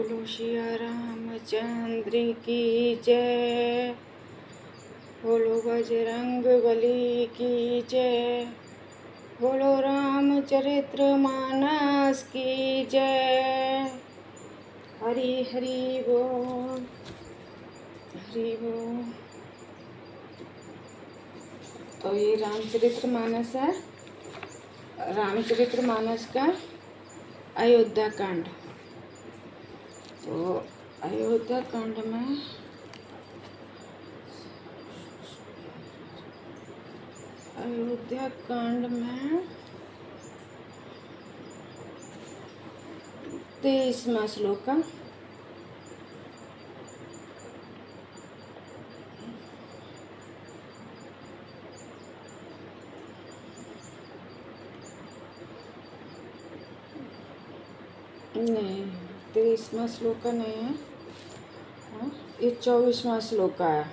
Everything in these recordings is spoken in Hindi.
बोलो सिया रामचंद्र की जय। बोलो बजरंग बली की जय। बोलो रामचरित्र मानस की जय। हरि हरि बोल, हरि बोल। तो ये रामचरित्र मानस है। रामचरित्र मानस का अयोध्या कांड। तो अयोध्या कांड में अयोध्या कांड में 23वां श्लोक का नहीं, 23वां श्लोक का नहीं है। हाँ, ये 24वां श्लोक का है।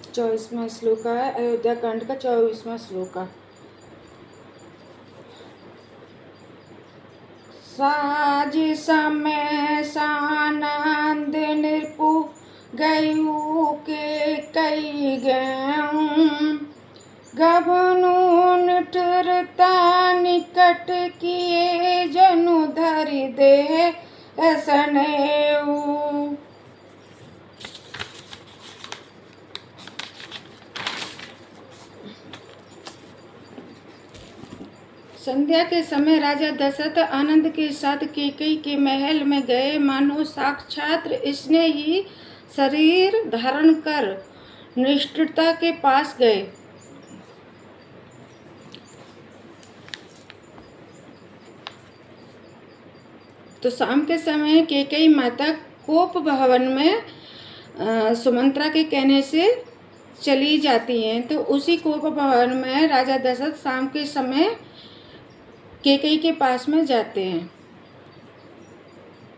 24वां श्लोक का है अयोध्या कांड का 24वां श्लोक का। साज समय सानंद निरपु गयु के कई गयं गबनु निठरता निकट किए जनु धरि दे सनेऊ। संध्या के समय राजा दशरथ आनंद के साथ कैकेयी के महल में गए, मानो साक्षात इसने ही शरीर धारण कर निष्ठुरता के पास गए। तो शाम के समय कैकेयी माता कोप भवन में सुमंत्रा के कहने से चली जाती हैं। तो उसी कोप भवन में राजा दशरथ शाम के समय कैकेयी के पास में जाते हैं।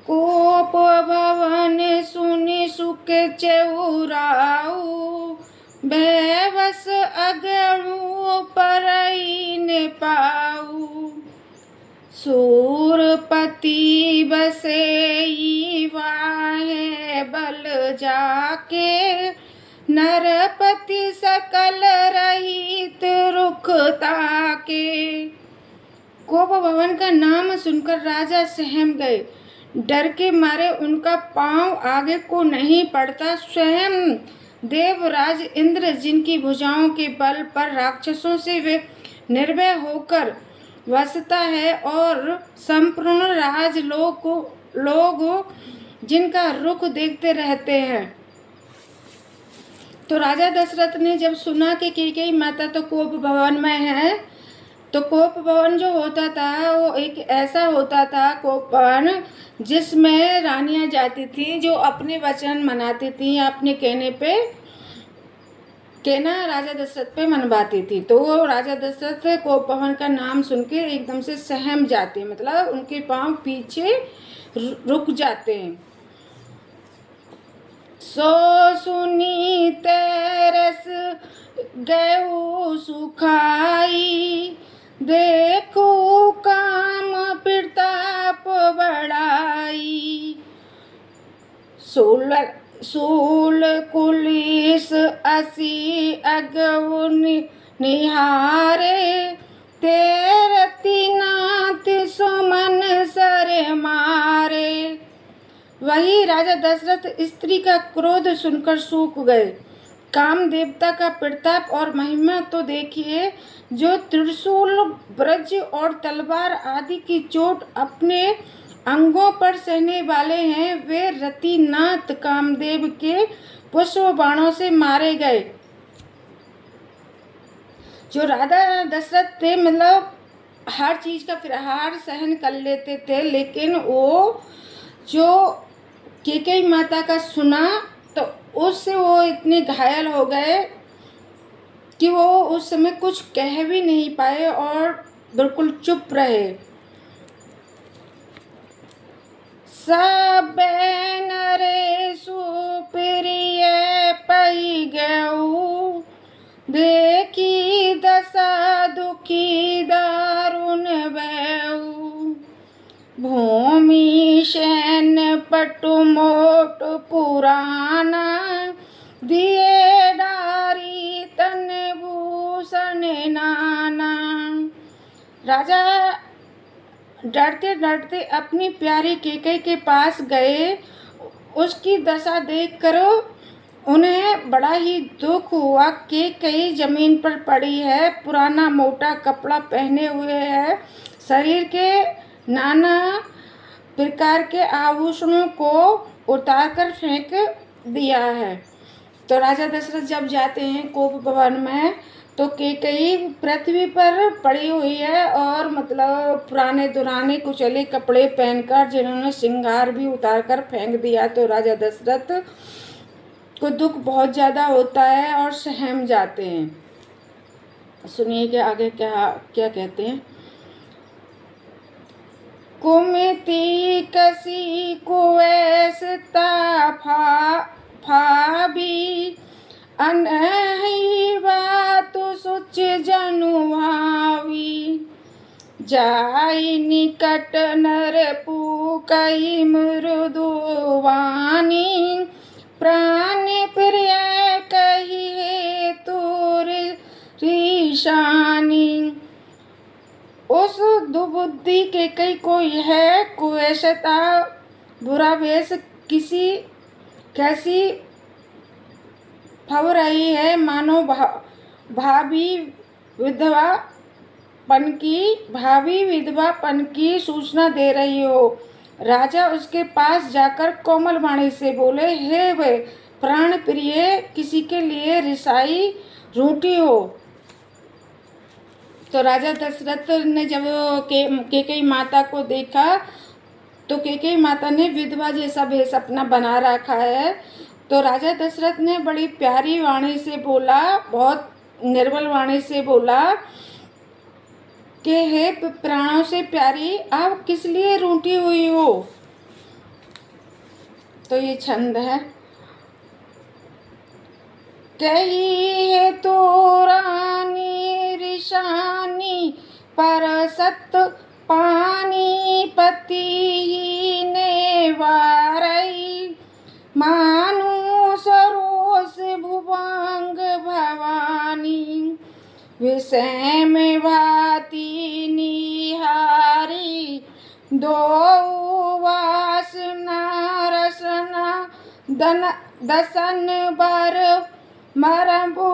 कोप भवन सुनि सुख चेउराऊ बेबस अगणु परई ने पाऊ। सूरपति बसे वाहे बल जाके नरपति सकल रहित रुख ताके। कोप भवन का नाम सुनकर राजा सहम गए। डर के मारे उनका पांव आगे को नहीं पड़ता। स्वयं देवराज इंद्र जिनकी भुजाओं के बल पर राक्षसों से वे निर्भय होकर वसता है और संपूर्ण राज लोग जिनका रुख देखते रहते हैं। तो राजा दशरथ ने जब सुना कि कैकेयी माता तो कोप भवन में है, तो कोप भवन जो होता था वो एक ऐसा होता था कोप भवन जिसमें रानियां जाती थी जो अपने वचन मनाती थी, अपने कहना राजा दशरथ पे मनवाती थी। तो वो राजा दशरथ कोप भवन का नाम सुन के एकदम से सहम जाते, मतलब उनके पांव पीछे रुक जाते हैं। सो सुनी तेरस गयु सुखाई देखो काम प्रताप बढ़ाई। सूल कुलीस असी अगउ निहारे तेरती नाथ सुमन सर मारे। वही राजा दशरथ स्त्री का क्रोध सुनकर सूख गए। काम देवता का प्रताप और महिमा तो देखिए, जो त्रिशूल ब्रज और तलवार आदि की चोट अपने अंगों पर सहने वाले हैं, वे रतिनाथ कामदेव के पुष्प बाणों से मारे गए। जो राजा दशरथ थे, मतलब हर चीज का प्रहार सहन कर लेते थे, लेकिन वो जो कैकेयी माता का सुना तो उससे वो इतने घायल हो गए कि वो उस समय कुछ कह भी नहीं पाए और बिल्कुल चुप रहे। सब नरे सुप्रिय पई गऊ देखी दशा दुखी दारुण भयऊ। सैन्य पटु मोट पुराना, दिए डारी तन भूषण नाना। राजा डरते डरते अपनी प्यारी केकई के पास गए। उसकी दशा देखकर उन्हें बड़ा ही दुख हुआ। केकई जमीन पर पड़ी है, पुराना मोटा कपड़ा पहने हुए है, शरीर के नाना प्रकार के आभूषणों को उतारकर फेंक दिया है। तो राजा दशरथ जब जाते हैं कोप भवन में, तो केकई पृथ्वी पर पड़ी हुई है और मतलब पुराने दुराने कुचले कपड़े पहनकर, जिन्होंने श्रृंगार भी उतार कर फेंक दिया। तो राजा दशरथ को दुख बहुत ज़्यादा होता है और सहम जाते हैं। सुनिए कि आगे क्या क्या कहते हैं। कुमति कसी कुवैसता फाबी, अनहि बातु सुच जनु भावी। जाई निकट नरपुकहि मृदु वाणी, प्राण प्रिय कहिए तुर रीशानी। उस दुबुद्धि केकई को यह कुवैसता बुरा वेश कैसी फब रही है, मानो भावी विधवापन की सूचना दे रही हो। राजा उसके पास जाकर कोमल वाणी से बोले, हे वे प्राण प्रिय, किसी के लिए रिसाई रूठी हो। तो राजा दशरथ ने जब केकई माता को देखा, तो केकई माता ने विधवा जैसा भेष अपना बना रखा है। तो राजा दशरथ ने बड़ी प्यारी वाणी से बोला, बहुत निर्बल वाणी से बोला कि हे प्राणों से प्यारी, आप किस लिए रूठी हुई हो। तो ये छंद है। कही है तो रानी रिशानी, पर सत पानी पति ने वारई। मानु सरोस भुवांग भवानी, विषय में भाती निहारी। दो वासना रसना दसन बर मरबु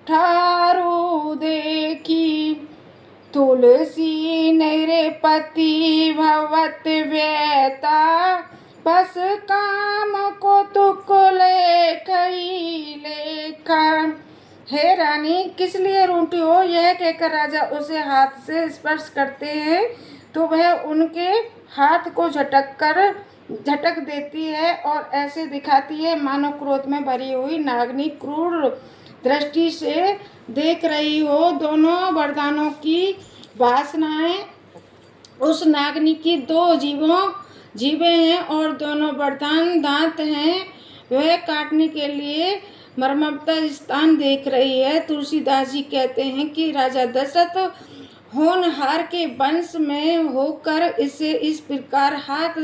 ठारू देखी। तुलसी नृपति भवत व्यता, बस काम को तुक लेखा। हे रानी, किस लिए रूठी हो। यह कहकर राजा उसे हाथ से स्पर्श करते हैं, तो वह उनके हाथ को झटक देती है और ऐसे दिखाती है मानो क्रोध में भरी हुई नागनी क्रूर दृष्टि से देख रही हो। दोनों वरदानों की वासनाएं उस नागनी की दो जीभें हैं और दोनों वरदान दांत हैं। वह काटने के लिए मर्मज्ञ स्थान देख रही है। तुलसीदास जी कहते हैं कि राजा दशरथ होनहार के वंश में होकर इसे इस प्रकार हाथ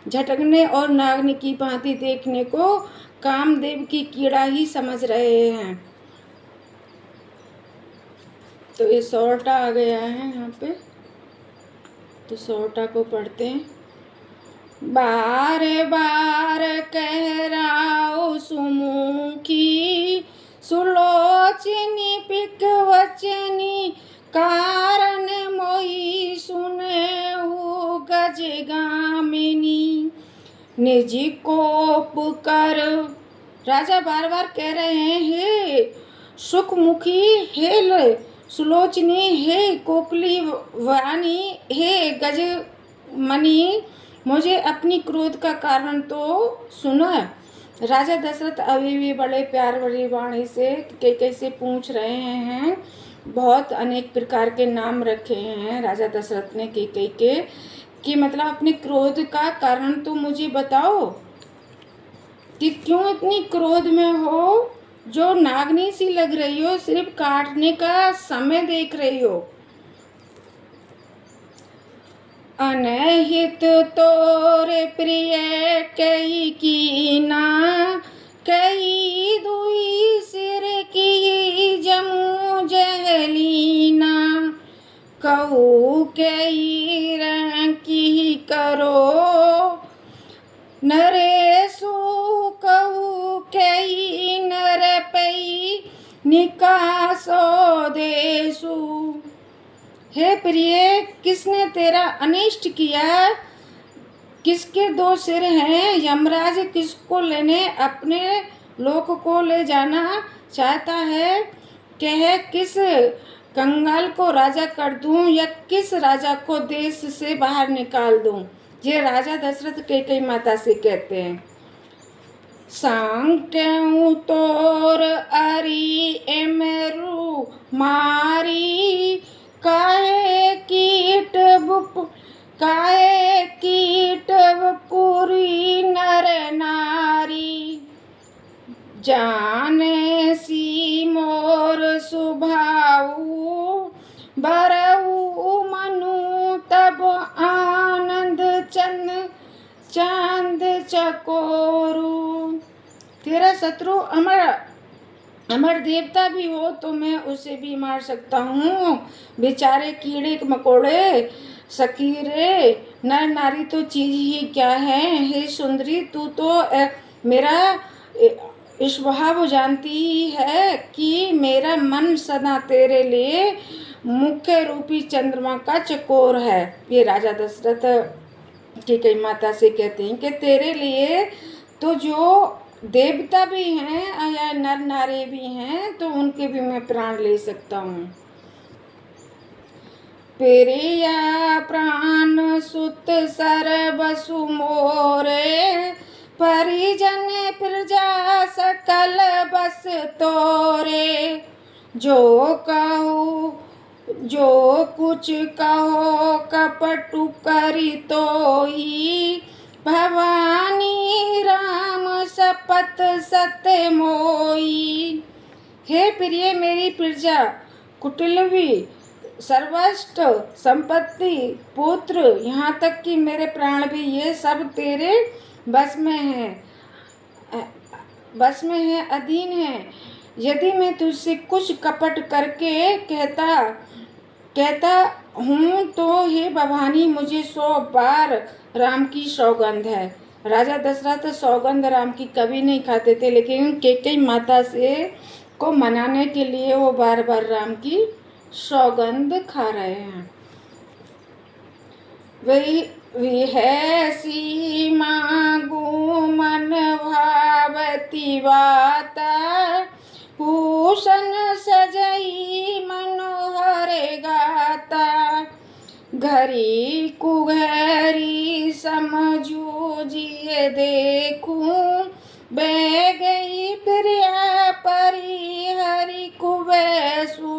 झटकने और नागनी की भांति देखने को कामदेव की कीड़ा ही समझ रहे हैं। तो ये सौरठा आ गया है यहाँ पे, तो सौरठा को पढ़ते हैं। बार बार कह राओ सुमुखी, सुलोचनी पिक वचनी। कारण मोही सुने हु गज गामिनी, निज कोप कर। राजा बार बार कह रहे हैं, हे सुखमुखी, हे सुलोचनी, हे कोकली वाणी, हे गजमणि, मुझे अपनी क्रोध का कारण तो सुनो। राजा दशरथ अभी भी बड़े प्यार भरी वाणी से केकई से पूछ रहे हैं। बहुत अनेक प्रकार के नाम रखे हैं राजा दशरथ ने केकई के, कि मतलब अपने क्रोध का कारण तो मुझे बताओ कि क्यों इतनी क्रोध में हो, जो नागनी सी लग रही हो, सिर्फ काटने का समय देख रही हो। अनहित तोरे प्रिय कई कीना, कई दुई सिर की जमू जहलीना। कहू कई की करो नरेशु, कहू कई नर पई निकासो देशु। हे प्रिय, किसने तेरा अनिष्ट किया? किसके दो सिर हैं? यमराज किसको लेने अपने लोक को ले जाना चाहता है? कह किस कंगाल को राजा कर दूं या किस राजा को देश से बाहर निकाल दूं? ये राजा दशरथ कैकेयी माता से कहते हैं। सांक्यू तोर अरी एमरू मारी, काहे कीट पूरी नर नारी। जाने सी मोर सुभाऊ, बरऊ मनु तब आनंद चांद चकोरू। तेरा शत्रु अमर देवता भी हो तो मैं उसे भी मार सकता हूँ। बेचारे कीड़े मकोड़े सकीरे नर नारी तो चीज ही क्या है। हे सुंदरी, तू तो मेरा स्वभाव जानती है कि मेरा मन सदा तेरे लिए मुख्य रूपी चंद्रमा का चकोर है। ये राजा दशरथ कैकेयी माता से कहते हैं कि तेरे लिए तो जो देवता भी हैं या नर नारी भी हैं तो उनके भी मैं प्राण ले सकता हूँ। पेरिया प्राण सुत सरबसु मोरे, परिजन प्रजा सकल बस तोरे। जो कहू जो कुछ कहो कपटु करी तो ही, भवानी राम शपथ सत्य मोई। हे प्रिय, मेरी प्रजा कुटिलवी सर्वस्व संपत्ति पुत्र यहाँ तक कि मेरे प्राण भी, ये सब तेरे बस में है अधीन है। यदि मैं तुझसे कुछ कपट करके कहता हूँ तो हे भवानी, मुझे 100 बार राम की सौगंध है। राजा दशरथ सौगंध राम की कभी नहीं खाते थे, लेकिन कैकेयी माता से को मनाने के लिए वो बार बार राम की सौगंध खा रहे हैं। वही है सीमा गुमन भावती वाता, भूषण सजई मनोहर गाता। घरी कुघरी समझू जिए देखूं, बह गई प्रिया परी हरि कुबैसू।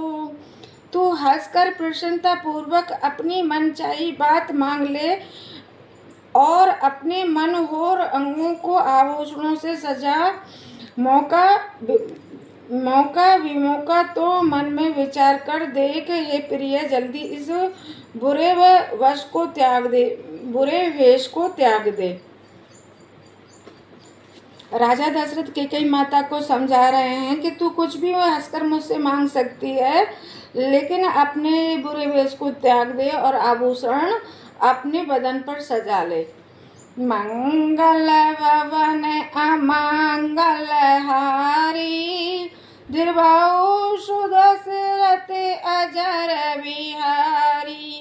तू हंसकर प्रसन्नता पूर्वक अपनी मनचाही बात मांग ले और अपने मनोहर अंगों को आभूषणों से सजा। मौका विमौका तो मन में विचार कर देख। हे प्रिय, जल्दी इस बुरे वेश को त्याग दे। राजा दशरथ कैकेयी माता को समझा रहे हैं कि तू कुछ भी हंसकर मुझसे मांग सकती है, लेकिन अपने बुरे वेश को त्याग दे और आभूषण अपने बदन पर सजा ले। मंगल भवन अमंगल हारी, दीर्घायु सुदशरथ अजर बिहारी।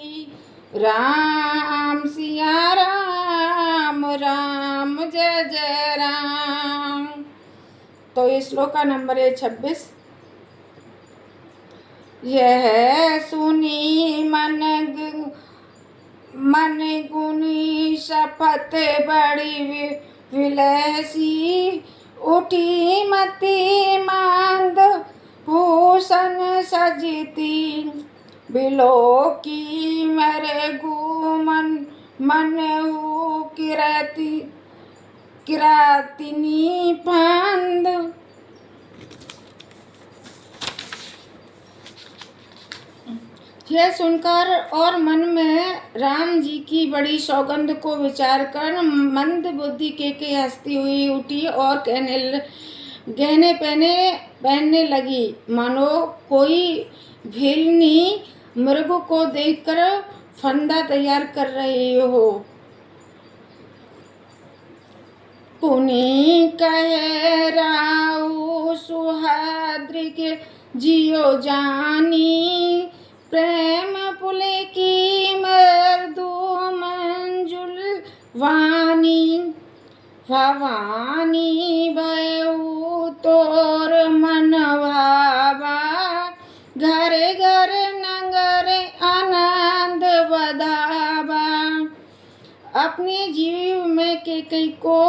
राम सिया राम, राम जय जय राम। तो ये श्लोक का नंबर है 26। यह सुनी मन गुनी शपथ बड़ी विलसी, उठी मति मांद भूषण सजती। बिलो की मेरे गुमन मन हु किरातिनी फांद। यह सुनकर और मन में राम जी की बड़ी सौगंध को विचार कर मंद बुद्धि के हंसती हुई उठी और गहने पहनने लगी, मानो कोई भेलनी मृग को देखकर फंदा तैयार कर रही हो। पुनि कहे राउ सुहाद्रिक जियो जानी, प्रेम पुले की मर्दू मंजुल वानी, भवानी भयऊ तोर मन भावा, घरे घरे नगर आनंद बधावा। अपने जीव में कैकेयी को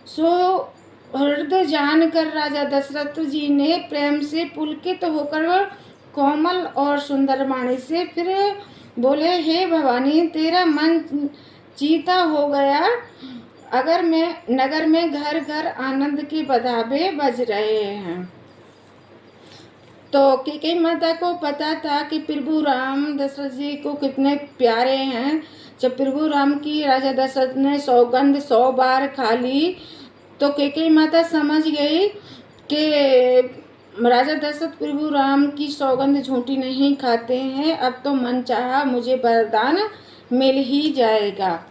सुहृद जानकर राजा दशरथ जी ने प्रेम से पुलकित होकर कोमल और सुंदर वाणी से फिर बोले, हे भवानी, तेरा मन चीता हो गया। अगर मैं नगर में घर घर आनंद के बधावे बज रहे हैं। तो कैकेयी माता को पता था कि प्रभु राम दशरथ जी को कितने प्यारे हैं। जब प्रभु राम की राजा दशरथ ने सौगंध 100 बार खा ली तो कैकेयी माता समझ गई कि राजा दशरथ प्रभु राम की सौगंध झूठी नहीं खाते हैं। अब तो मन चाहा मुझे वरदान मिल ही जाएगा।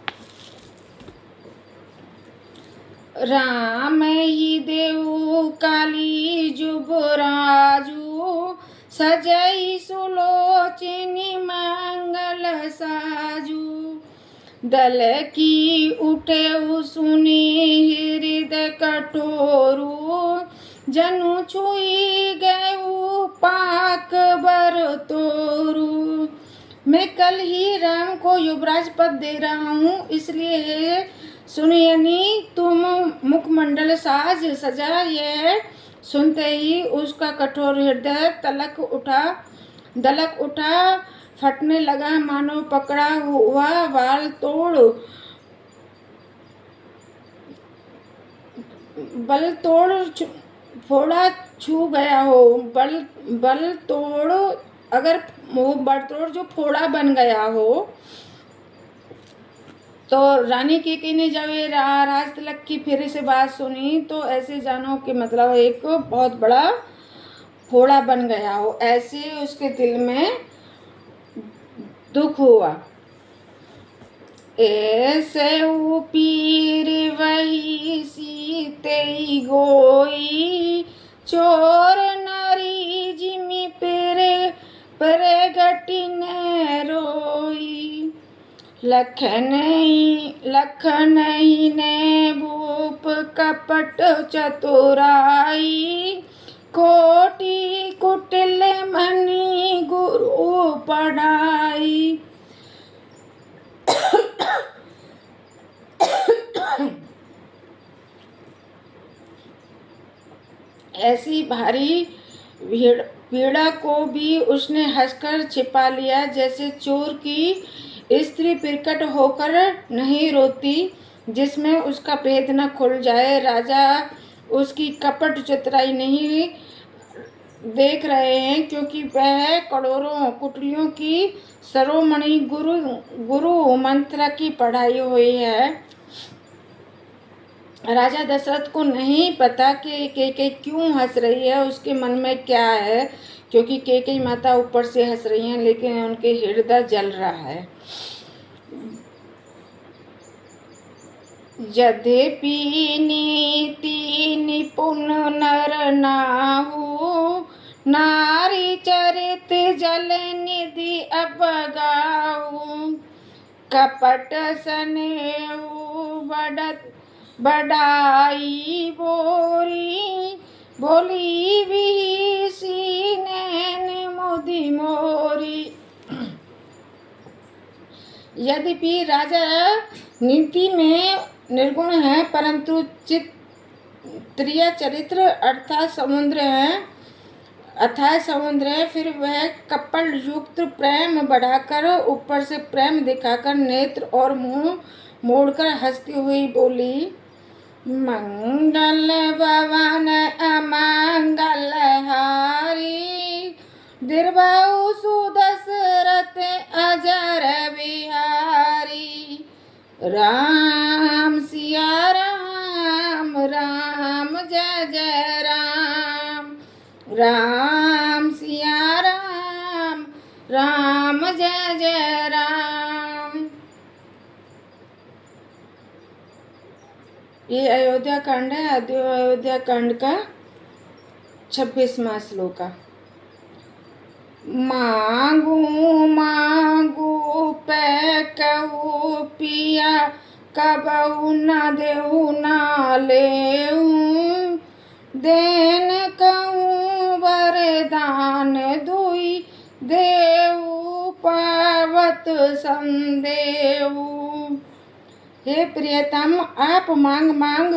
राम ही देव काली जुबराजू, सजई सुलोचनी मंगल साजू। दल की उठे सुनी हृदय कठोरू, जनु छुई गयु पाक बर तोरू। मैं कल ही राम को युवराज पद दे रहा हूँ, इसलिए सुनयनी तुम मुखमंडल साज सजा। यह सुनते ही उसका कठोर हृदय दलक उठा, फटने लगा, मानो पकड़ा हुआ वाल फोड़ा छू गया हो। बल तोड़ अगर वो बड़तोड़ जो फोड़ा बन गया हो। तो रानी कैकेयी ने जब ये राज तिलक की फिर से बात सुनी तो ऐसे जानो कि मतलब एक बहुत बड़ा फोड़ा बन गया हो, ऐसे उसके दिल में दुख हुआ। ऐसे पीर वही सीते गोई, चोर नारी जिमी पेरे घटी ने रोई। लखन ही ने भूप कपट चतुराई, खोटी कुटिल मनी गुरु पढ़ाई। ऐसी भारी पीड़ा को भी उसने हंसकर छिपा लिया, जैसे चोर की स्त्री प्रकट होकर नहीं रोती जिसमें उसका भेद न खुल जाए। राजा उसकी कपट चतुराई नहीं देख रहे हैं, क्योंकि वह करोड़ों कुटिलों की सरोमणि गुरु मंत्र की पढ़ाई हुई है। राजा दशरथ को नहीं पता कि कैकेयी क्यों हंस रही है, उसके मन में क्या है, क्योंकि कैकेयी माता ऊपर से हंस रही हैं लेकिन उनके हृदय जल रहा है। यद्यपि नीति निपुण नर नाहु, नारी चरित जल निधि अपगाऊ। कपट सनेऊ बढ़ाई बोली विहीसी नैन मुदि मोरी। यद्यपि राजा नीति में निर्गुण है, परंतु चित्रिय चरित्र अर्थात अथाह समुद्र है। फिर वह कपट युक्त प्रेम बढ़ाकर ऊपर से प्रेम दिखाकर नेत्र और मुंह मोड़कर हंसती हुई बोली, मंगल भवन अमंगल हारी, दीर्घायु सुदशरथ जगत अजर बिहारी। राम सिया राम, राम जय जय राम। राम सिया राम, राम जय जय राम। ये अयोध्या कांड है। अयोध्या कांड का 26वां श्लोक है। मांगू मांगू पे कहू पिया, कबहू न देऊ न लेऊ। देन कहूँ वरदान दुई, देऊ पावत संदेऊ। हे प्रियतम, आप मांग मांग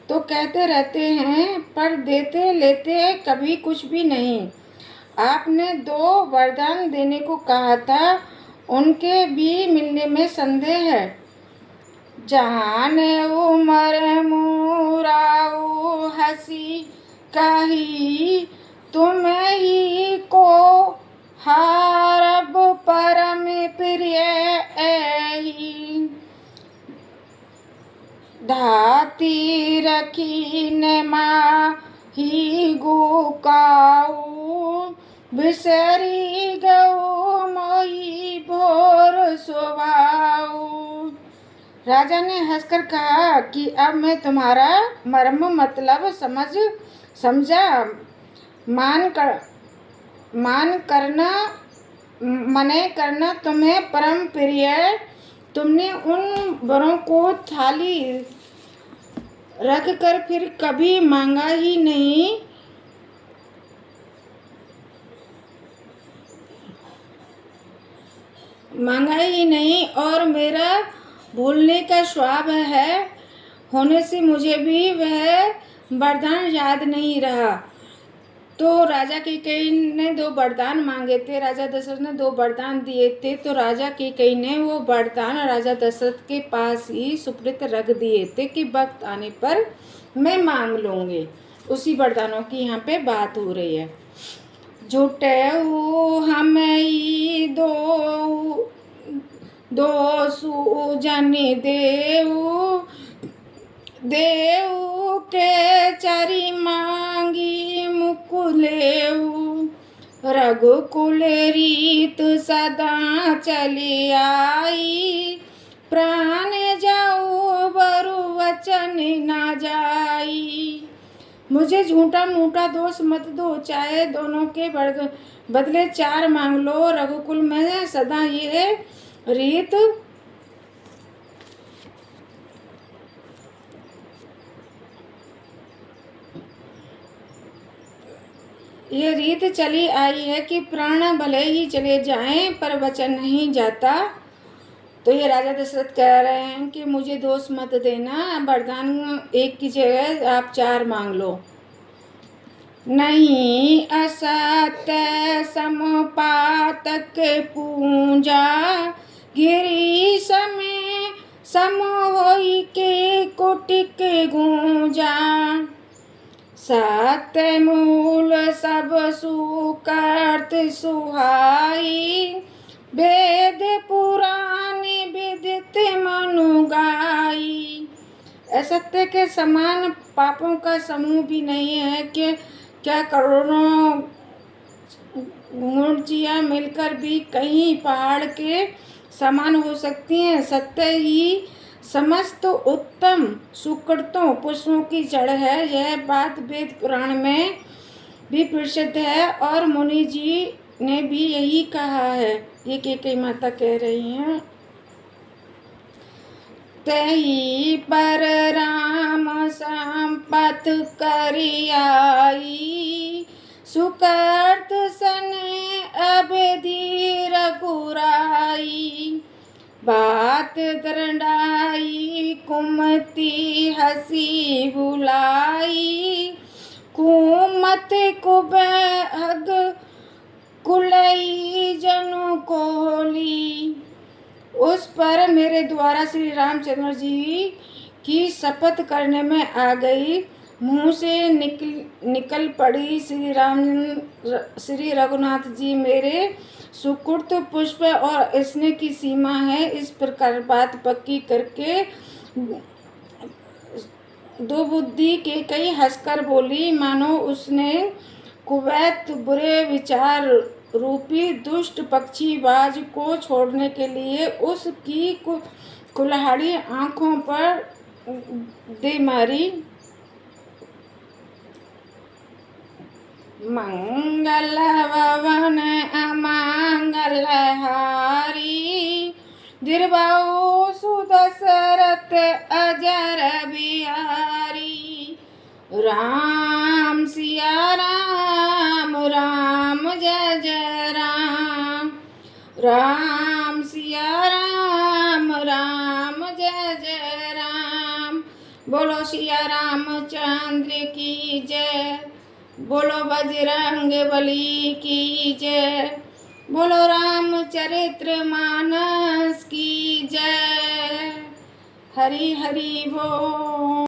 तो कहते रहते हैं, पर देते लेते कभी कुछ भी नहीं। आपने 2 वरदान देने को कहा था, उनके भी मिलने में संदेह है। जाने उमर मुराऊ हसी कही, तुम्हें ही को हारब परम प्रिय एही। धाती रखी ने माही गुकाऊ, बिसरी गऊ मोही भोर स्वभाव। राजा ने हंसकर कहा कि अब मैं तुम्हारा मर्म मतलब समझा। मने करना तुम्हें परम प्रिय। तुमने उन वरों को थाली रख कर फिर कभी मांगा ही नहीं और मेरा भूलने का स्वभाव है होने से मुझे भी वह वरदान याद नहीं रहा। तो राजा कैकेयी ने 2 वरदान मांगे थे। राजा दशरथ ने 2 वरदान दिए थे, तो राजा कैकेयी ने वो वरदान राजा दशरथ के पास ही सुप्रीत रख दिए थे कि वक्त आने पर मैं मांग लूँगी। उसी वरदानों की यहाँ पे बात हो रही है। झूठेऊ हमें दो सूजन देऊ के चरी मांगी मुकुलेऊ। रघुकुल रीत सदा चली आई, प्राण जाऊ बरु वचन न जाई। मुझे झूठा मूठा दोष मत दो, चाहे दोनों के बदले 4 मांग लो। रघुकुल में सदा ये रीत चली आई है कि प्राण भले ही चले जाएं पर वचन नहीं जाता। तो ये राजा दशरथ कह रहे हैं कि मुझे दोष मत देना, वरदान 1 की जगह आप 4 मांग लो। नहीं असत्य समपातक पूजा, गिरी समय सम होई के कुटिक गूंजा। सत्य मूल सब सुकर्त सुहाई, वेद पुराण विदित मनु गाई। असत्य के समान पापों का समूह भी नहीं है कि क्या करोड़ों गुंजियाँ मिलकर भी कहीं पहाड़ के समान हो सकती हैं। सत्य ही समस्त उत्तम सुकृतों पुष्पों की जड़ है। यह बात वेद पुराण में भी प्रसिद्ध है और मुनि जी ने भी यही कहा है। ये कैकेयी माता कह रही हैं। तही पर राम संपत करियाई, सुकर्त सने अवधि रघुराई। बात दरंडाई कुमति हसी बुलाई, कुमत कुबहग कुलई जनु कोली। उस पर मेरे द्वारा श्री रामचंद्र जी की शपथ करने में आ गई। मुंह से निकल पड़ी श्री रघुनाथ जी मेरे सुकृत पुष्प और स्नेह की सीमा है। इस प्रकार बात पक्की करके दो बुद्धि के कई हंसकर बोली, मानो उसने कुवैत बुरे विचार रूपी दुष्ट पक्षीबाज को छोड़ने के लिए उसकी कुल्हाड़ी आंखों पर दे मारी। मंगल भवन अमंगल हारी, दीर्घायु सुदशरथ अजर बिहारी। राम सिया राम राम जय जय राम, राम सिया राम राम जय जय राम। बोलो सिया रामचंद्र की जय, बोलो बजरंग बली की जय, बोलो रामचरित्र मानस की जय। हरि हरि बोल।